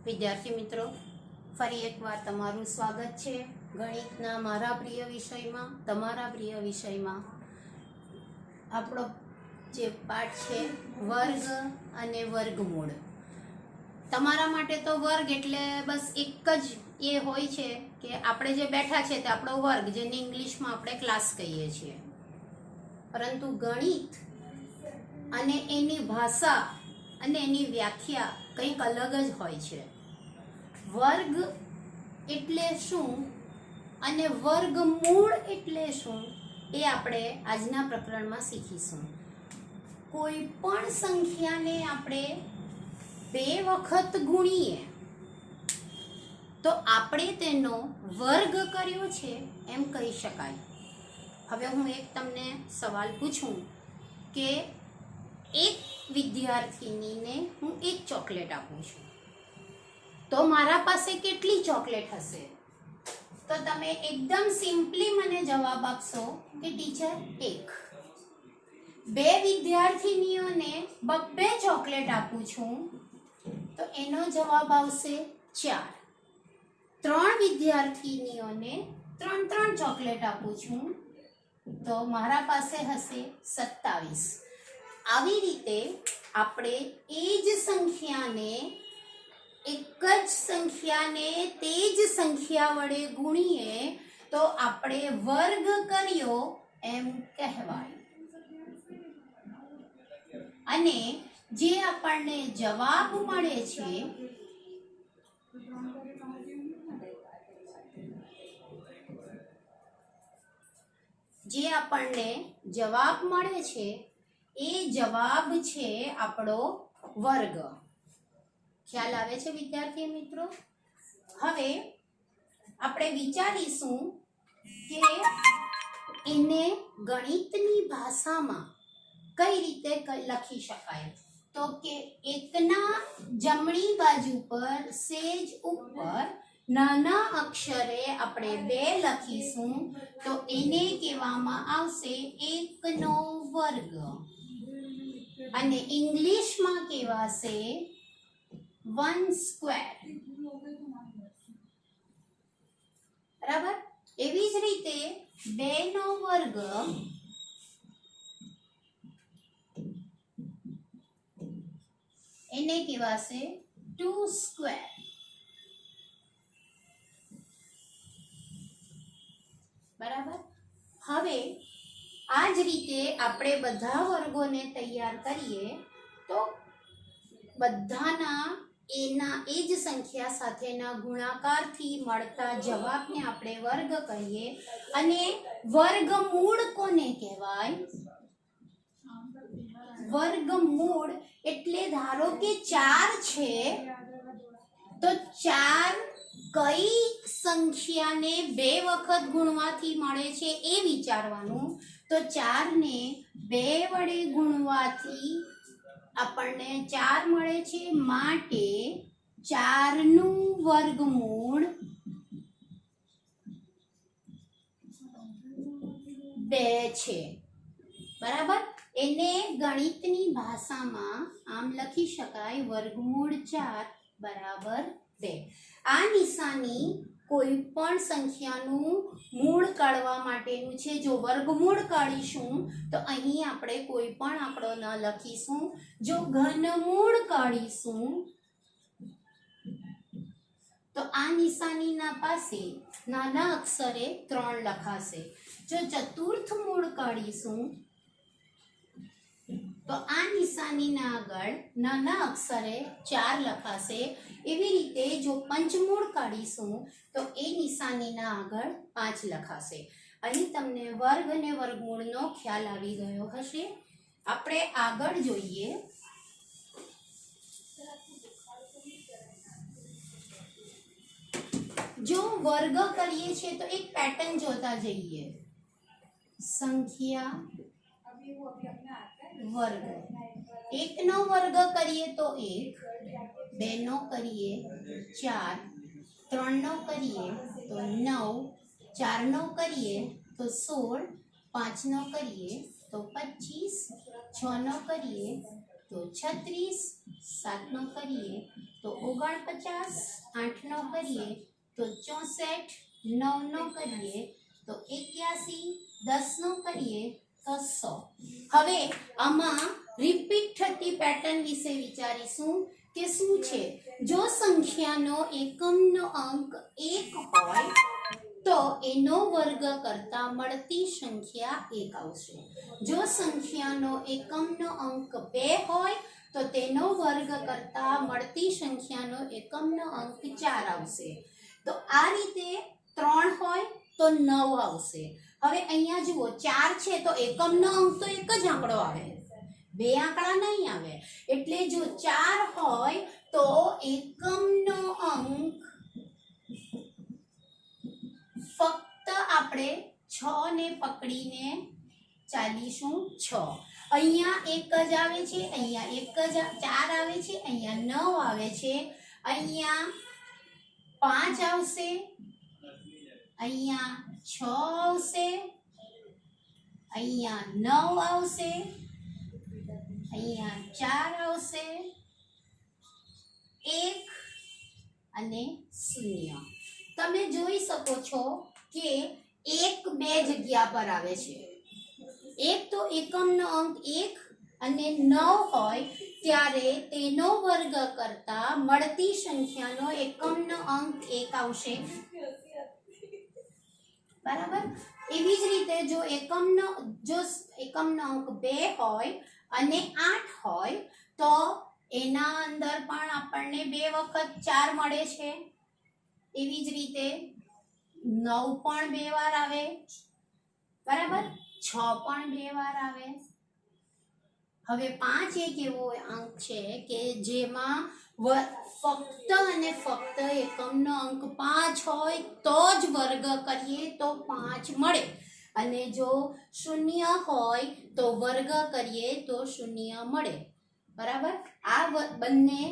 વિદ્યાર્થી મિત્રો, ફરી એકવાર તમારું સ્વાગત છે ગણિતના મારા પ્રિય વિષયમાં. તમારા પ્રિય વિષયમાં આપણો જે પાઠ છે વર્ગ અને વર્ગમૂળ. તમારા માટે તો વર્ગ એટલે બસ એક જ એ હોય છે કે આપણે જે બેઠા છે તે આપણો વર્ગ, જેને ઇંગ્લિશમાં આપણે ક્લાસ કહીએ છીએ. પરંતુ ગણિત અને એની ભાષા અને એની વ્યાખ્યા કંઈક અલગ જ હોય છે. વર્ગ એટલે શું અને વર્ગમૂળ એટલે શું એ આપણે આજના પ્રકરણમાં શીખીશું. કોઈ પણ સંખ્યાને આપણે 2 વખત ગુણીએ તો આપણે તેનો વર્ગ કર્યો છે એમ કહી શકાય. હવે હું એક તમને સવાલ પૂછું કે એક વિદ્યાર્થીનીને હું એક ચોકલેટ આપું છું તો મારા પાસે કેટલી ચોકલેટ હશે? તો તમે એકદમ સિમ્પલી મને જવાબ આપશો કે ટીચર 1. 2 વિદ્યાર્થીનીઓને 2 ચોકલેટ આપું છું તો એનો જવાબ આવશે 4. 3 વિદ્યાર્થીનીઓને 3 ચોકલેટ આપું છું તો મારા પાસે હશે 27. આવી રીતે આપણે એ જ સંખ્યાને એક જ સંખ્યાને તે જ સંખ્યા વડે ગુણીએ તો આપણે વર્ગ કર્યો એમ કહેવાય. અને જે આપણને જવાબ મળે છે એ જવાબ છે આપણો વર્ગ. ખ્યાલ આવે છે વિદ્યાર્થી મિત્રો? હવે આપણે વિચારીશું કે એને ગણિતની ભાષામાં કઈ રીતે લખી શકાય. તો કે એકના જમણી બાજુ પર સેજ ઉપર નાના અક્ષરે આપણે 2 લખીશું તો એને કહેવામાં આવશે 1 નો વર્ગ અને ઇંગ્લિશમાં કહેવાશે 1 સ્ક્વેર. બરાબર? એવી જ રીતે 2 નો વર્ગ એને કહેવાશે 2 સ્ક્વેર. બરાબર? હવે આ જ રીતે આપણે બધા વર્ગોને તૈયાર કરીએ તો બધાના એ જ સંખ્યા સાથેના ગુણાકારથી મળતા જવાબને આપણે વર્ગ કહીએ. અને વર્ગમૂળ કોને કહેવાય? વર્ગમૂળ એટલે ધારો કે 4 છે તો 4 કઈ સંખ્યાને 2 વખત ગુણવાથી મળે છે એ વિચારવાનું. તો 4 ને 2 વડે ગુણવાથી આપણને 4 મળે છે, માટે 4 નું વર્ગમૂળ 2 છે. બરાબર? એને ગણિતની ભાષામાં આમ લખી શકાય વર્ગમૂળ 4 બરાબર 2. આ નિશાની કોઈ પણ સંખ્યાનું મૂળ કાઢવા માટેનું છે. જો વર્ગમૂળ કાઢીશું તો અહીં આપણે કોઈ પણ આંકડો ન લખીશું. જો ઘનમૂળ કાઢીશું તો આ નિશાનીના પાસે નાના અક્ષરે 3 લખાશે. જો ચતુર્થ મૂળ કાઢીશું તો આ નિશાનીના આગળ નાના અક્ષરે 4 લખાશે. એવી રીતે જો પંચમૂળ કાઢીશું તો એ નિશાનીના આગળ 5 લખાશે. અહીં તમને વર્ગ અને વર્ગમૂળનો ખ્યાલ આવી ગયો હશે. આપણે આગળ જોઈએ. જો વર્ગ કરીએ છીએ તો એક પેટર્ન જોતા જઈએ. સંખ્યા વર્ગ. 1 નો વર્ગ કરીએ તો 1, 2 નો કરીએ 4, 3 નો કરીએ તો 9, 4 નો કરીએ તો 16, 5 નો કરીએ તો 25, 6 નો કરીએ તો 36, 7 નો કરીએ તો 49, 8 નો કરીએ તો 64, 9 નો કરીએ તો 81, 10 નો કરીએ તો 100. હવે આમાં રિપીટ થતી પેટર્ન વિશે વિચારીશું કે શું છે. જો સંખ્યાનો એકમનો અંક 1 હોય તો એનો વર્ગ કરતા મળતી સંખ્યા 1 આવશે. જો સંખ્યાનો એકમનો અંક 2 હોય તો તેનો વર્ગ કરતા મળતી સંખ્યાનો એકમનો અંક 4 આવશે. તો આ રીતે 3 હોય તો 9 આવશે. હવે અહીંયા જુઓ 4 છે તો એકમનો અંક તો એક જ આંકડો આવે, બે આંકડા નહીં આવે. એટલે જો 4 હોય તો એકમનો અંક ફક્ત આપણે 6 ને પકડીને ચાલીશું. 6 અહીંયા એક જ આવે છે, અહીંયા એક જ 4 આવે છે, અહીંયા 9 આવે છે, અહીંયા 5 આવશે, અહીંયા 6 આવશે, અહીંયા 9 આવશે, અહીંયા 4 આવશે, 1 અને 0. તમે જોઈ શકો છો કે 1 બે જગ્યા પર આવે છે. એક તો એકમનો અંક 1 અને 9 હોય ત્યારે તેનો વર્ગ કરતા મળતી સંખ્યાનો એકમનો અંક 1 આવશે. બરાબર. એવી જ રીતે જો એકમનો અંક 2 હોય અને 8 હોય તો એના અંદર પણ આપણને 2 વખત 4 મળે છે. એવી જ રીતે 9 પણ 2 વાર આવે, બરાબર, 6 પણ 2 વાર આવે. હવે 5 એક એવો અંક છે કે જેમાં ફક્ત અને ફક્ત એકમનો અંક 5 હોય તો જ વર્ગ કરીએ તો 5 મળે, અને જો 0 હોય તો વર્ગ કરીએ તો 0 મળે. બરાબર. આ બંને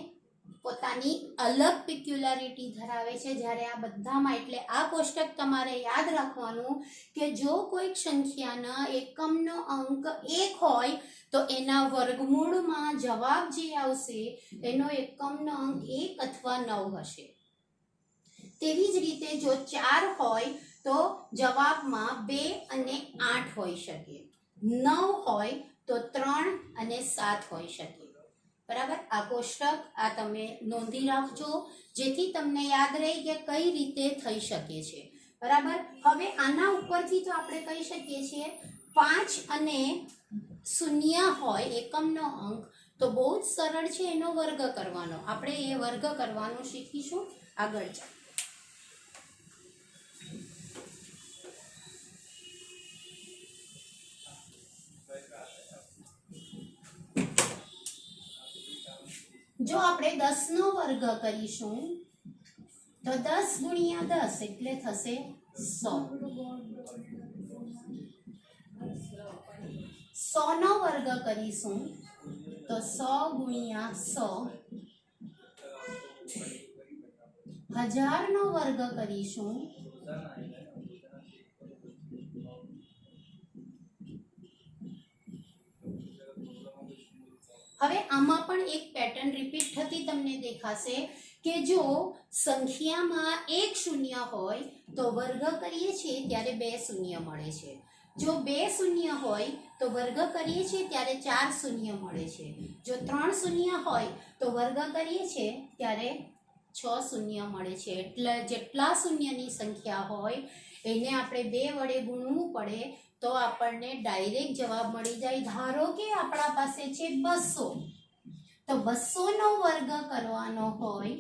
પોતાની અલગ પિક્યુલારિટી ધરાવે છે. જ્યારે આ બધામાં, એટલે આ કોષ્ટક તમારે યાદ રાખવાનું કે જો કોઈક સંખ્યાના એકમનો અંક 1 હોય તો એના વર્ગમૂળમાં જવાબ જે આવશે એનો એકમનો અંક 1 અથવા 9 હશે. તેવી જ રીતે જો 4 હોય તો જવાબમાં 2 અને 8 હોઈ શકે, 9 હોય તો 3 અને 7 હોઈ શકે. બરાબર. આ કોષ્ટક આ તમે નોંધી રાખજો જેથી તમને યાદ રહે કે કઈ રીતે થઈ શકે છે. બરાબર. હવે આના ઉપરથી તો આપણે કહી શકીએ છીએ 5 અને 0 હોય એકમનો અંક તો બહુ જ સરળ છે એનો વર્ગ કરવાનો. આપણે એ વર્ગ કરવાનું શીખીશું આગળ. જો આપણે 10 નો વર્ગ કરીશું તો 10 ગુણ્યા 10 એટલે થશે 100. 100 નો વર્ગ કરીશું તો 100 ગુણ્યા 100. 1000 નો વર્ગ કરીશું હવે આમાં પણ એક પેટર્ન રિપીટ થતી તમને દેખાશે કે જો સંખ્યામાં એક શૂન્ય હોય તો વર્ગ કરીએ છીએ ત્યારે 2 શૂન્ય મળે છે. જો 2 શૂન્ય હોય તો વર્ગ કરીએ છીએ ત્યારે 4 શૂન્ય મળે છે. જો 3 શૂન્ય હોય તો વર્ગ કરીએ છીએ ત્યારે 6 શૂન્ય મળે છે. એટલે જેટલા શૂન્યની સંખ્યા હોય એને આપણે 2 વડે ગુણવું પડે તો આપણને ડાયરેક્ટ જવાબ મળી જાય. ધારો કે આપણા પાસે છે 200 તો 200 નો વર્ગ કરવાનો હોય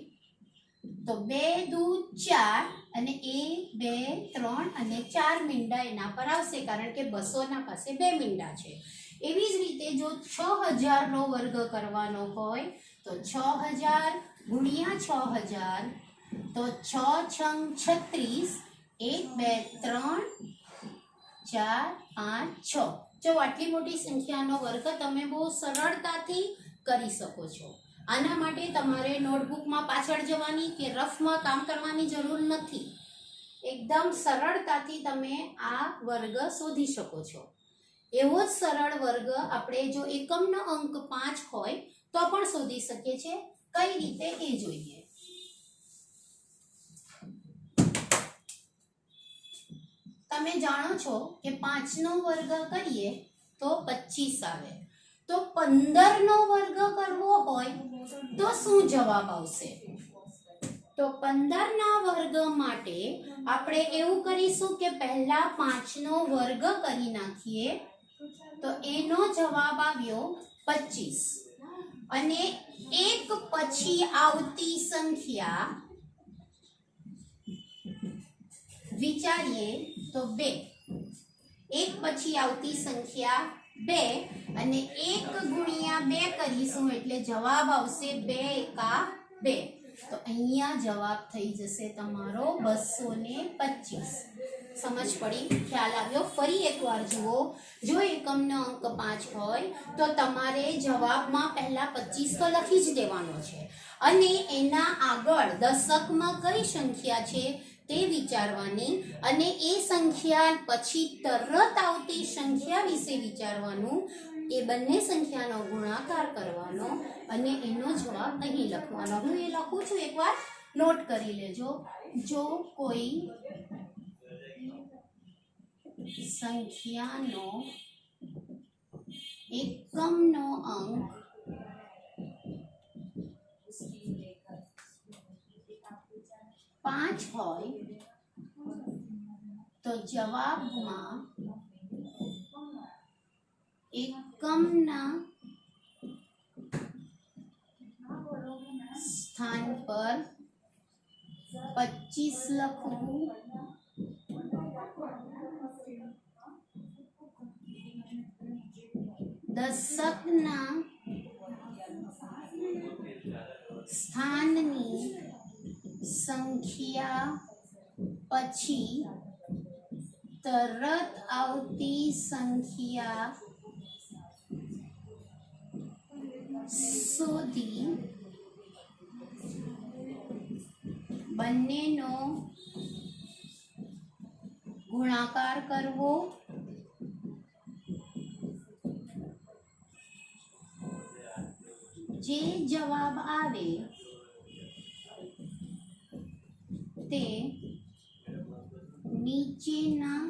તો 2 દુ 4 અને 1 2 3 અને 4 મીંડા એના પર આવશે કારણ કે 200 ના પાસે 2 મીંડા છે. એવી જ રીતે જો 6000 નો વર્ગ કરવાનો હોય તો 6000 ગુણ્યા 6000 તો 6 છંગ 36 1 2 3 4 5 6. જો આટલી મોટી સંખ્યાનો વર્ગ તમે બહુ સરળતાથી કરી શકો છો. આના માટે તમારે નોટબુકમાં પાછળ જવાની કે રફમાં કામ કરવાની જરૂર નથી. એકદમ સરળતાથી તમે આ વર્ગ શોધી શકો છો. એવો જ સરળ વર્ગ આપણે જો એકમનો અંક 5 હોય તો પણ શોધી શકીએ છીએ. કઈ રીતે એ જોઈએ. તમે જાણો છો કે 5 નો વર્ગ કરીએ તો 25 આવે. તો 15 નો વર્ગ કરવો હોય તો શું જવાબ આવશે? તો 15 ના વર્ગ માટે આપણે એવું કરીશું કે પહેલા 5 નો વર્ગ કરી નાખીએ તો એનો જવાબ આવ્યો 25 અને એક પછી આવતી સંખ્યા વિચારીએ તો 2. એક પછી આવતી સંખ્યા 2 અને 1 ગુણ્યા 2 કરીશું એટલે જવાબ આવશે 2 એકા 2. તો અહીંયા જવાબ થઈ જશે તમારો 225. સમજ પડી? ખ્યાલ આવ્યો? ફરી એકવાર જુઓ. જો એકમનો અંક 5 હોય તો તમારે જવાબમાં પહેલા 25 તો લખી જ દેવાનો છે અને એના આગળ દશકમાં કઈ સંખ્યા છે તે વિચારવાની અને એ સંખ્યા પછી તરત આવતી સંખ્યા વિશે વિચારવાનું. એ બંને સંખ્યાનો ગુણાકાર કરવાનો અને એનો જવાબ અહીં લખવાનો. હું એ લખું છું, એકવાર નોટ કરી લેજો. જો કોઈ સંખ્યાનો એકમનો અંક 5 હોય તો જવાબમાં એકમના સ્થાન પર 25 લખવું દશકના સ્થાનની સંખ્યા પછી તરત આવતી સંખ્યા શોધી બંનેનો ગુણાકાર કરવો. જે જવાબ આવે તે નીચેના